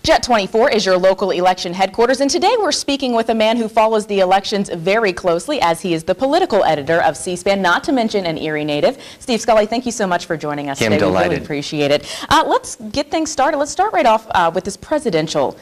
Jet 24 is your local election headquarters, and today we're speaking with a man who follows the elections very closely, as he is the political editor of C-SPAN, not to mention an Erie native. Steve Scully, thank you so much for joining us today. I'm delighted. We really appreciate it. Let's get things started. Let's start right off with this presidential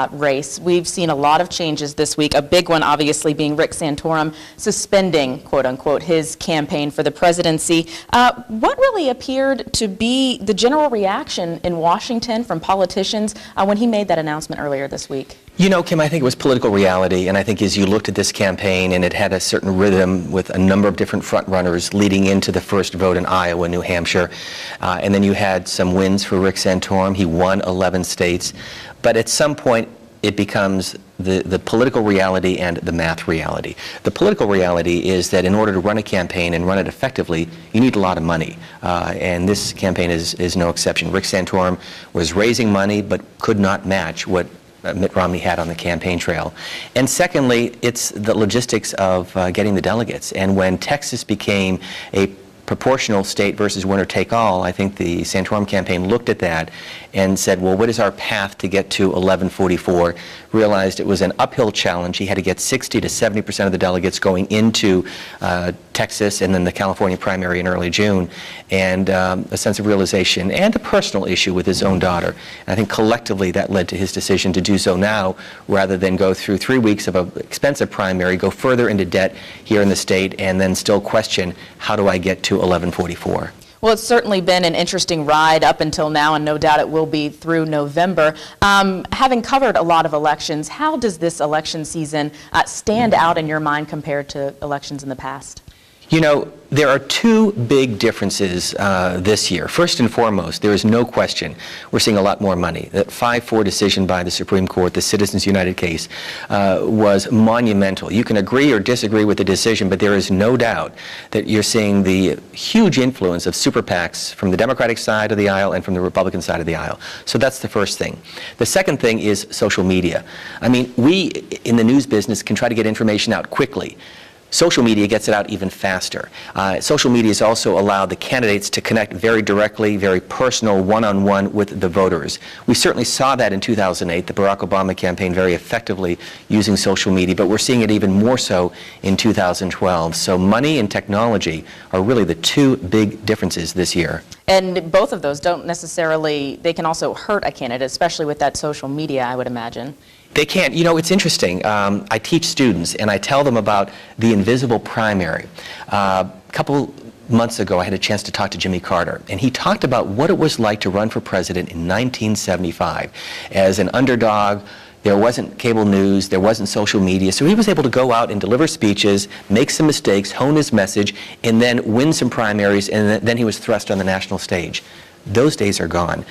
race. We've seen a lot of changes this week, a big one obviously being Rick Santorum suspending, quote-unquote, his campaign for the presidency. What really appeared to be the general reaction in Washington from politicians when he made that announcement earlier this week? You know, Kim, I think it was political reality, and I think as you looked at this campaign, and it had a certain rhythm with a number of different front runners leading into the first vote in Iowa, New Hampshire, and then you had some wins for Rick Santorum. He won 11 states, but at some point it becomes the political reality and the math reality. The political reality is that in order to run a campaign and run it effectively, you need a lot of money, and this campaign is no exception. Rick Santorum was raising money but could not match what Mitt Romney had on the campaign trail. And secondly, it's the logistics of getting the delegates. And when Texas became a proportional state versus winner take all, I think the Santorum campaign looked at that and said, well, what is our path to get to 1144? Realized it was an uphill challenge. He had to get 60 to 70% of the delegates going into Texas and then the California primary in early June, and a sense of realization and a personal issue with his own daughter. And I think collectively that led to his decision to do so now rather than go through 3 weeks of an expensive primary, go further into debt here in the state, and then still question, how do I get to 1144? Well, it's certainly been an interesting ride up until now, and no doubt it will be through November. Having covered a lot of elections, how does this election season stand out in your mind compared to elections in the past? You know, there are two big differences this year. First and foremost, there is no question we're seeing a lot more money. That 5-4 decision by the Supreme Court, the Citizens United case, was monumental. You can agree or disagree with the decision, but there is no doubt that you're seeing the huge influence of super PACs from the Democratic side of the aisle and from the Republican side of the aisle. So that's the first thing. The second thing is social media. I mean, we in the news business can try to get information out quickly. Social media gets it out even faster. Social media has also allowed the candidates to connect very directly, very personal, one-on-one with the voters. We certainly saw that in 2008, the Barack Obama campaign very effectively using social media, but we're seeing it even more so in 2012. So money and technology are really the two big differences this year. And both of those don't necessarily, they can also hurt a candidate, especially with that social media, I would imagine. They can't. You know, it's interesting. I teach students, and I tell them about the invisible primary. A couple months ago, I had a chance to talk to Jimmy Carter, and he talked about what it was like to run for president in 1975. As an underdog, there wasn't cable news, there wasn't social media, so he was able to go out and deliver speeches, make some mistakes, hone his message, and then win some primaries, and then he was thrust on the national stage. Those days are gone.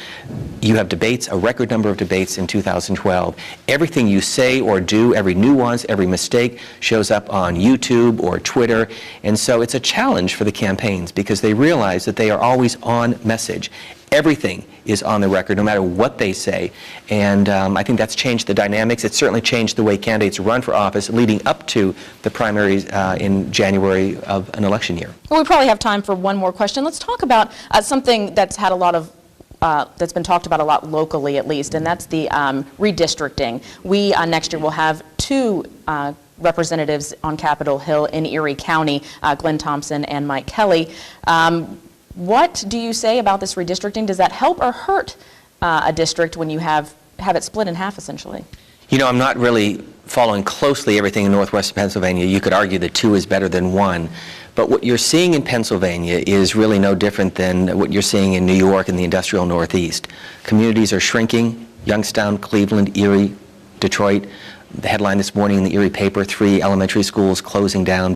You have debates, a record number of debates in 2012. Everything you say or do, every nuance, every mistake shows up on YouTube or Twitter. And so it's a challenge for the campaigns because they realize that they are always on message. Everything is on the record, no matter what they say. And I think that's changed the dynamics. It's certainly changed the way candidates run for office leading up to the primaries in January of an election year. Well, we probably have time for one more question. Let's talk about something that's had a lot of that's been talked about a lot locally, at least, and that's the redistricting. We next year will have two representatives on Capitol Hill in Erie County, Glenn Thompson and Mike Kelly. What do you say about this redistricting? Does that help or hurt a district when you have it split in half, essentially? You know, I'm not really following closely everything in Northwest Pennsylvania. You could argue that 2 is better than 1. But what you're seeing in Pennsylvania is really no different than what you're seeing in New York and the industrial Northeast. Communities are shrinking. Youngstown, Cleveland, Erie, Detroit. The headline this morning in the Erie paper, 3 elementary schools closing down.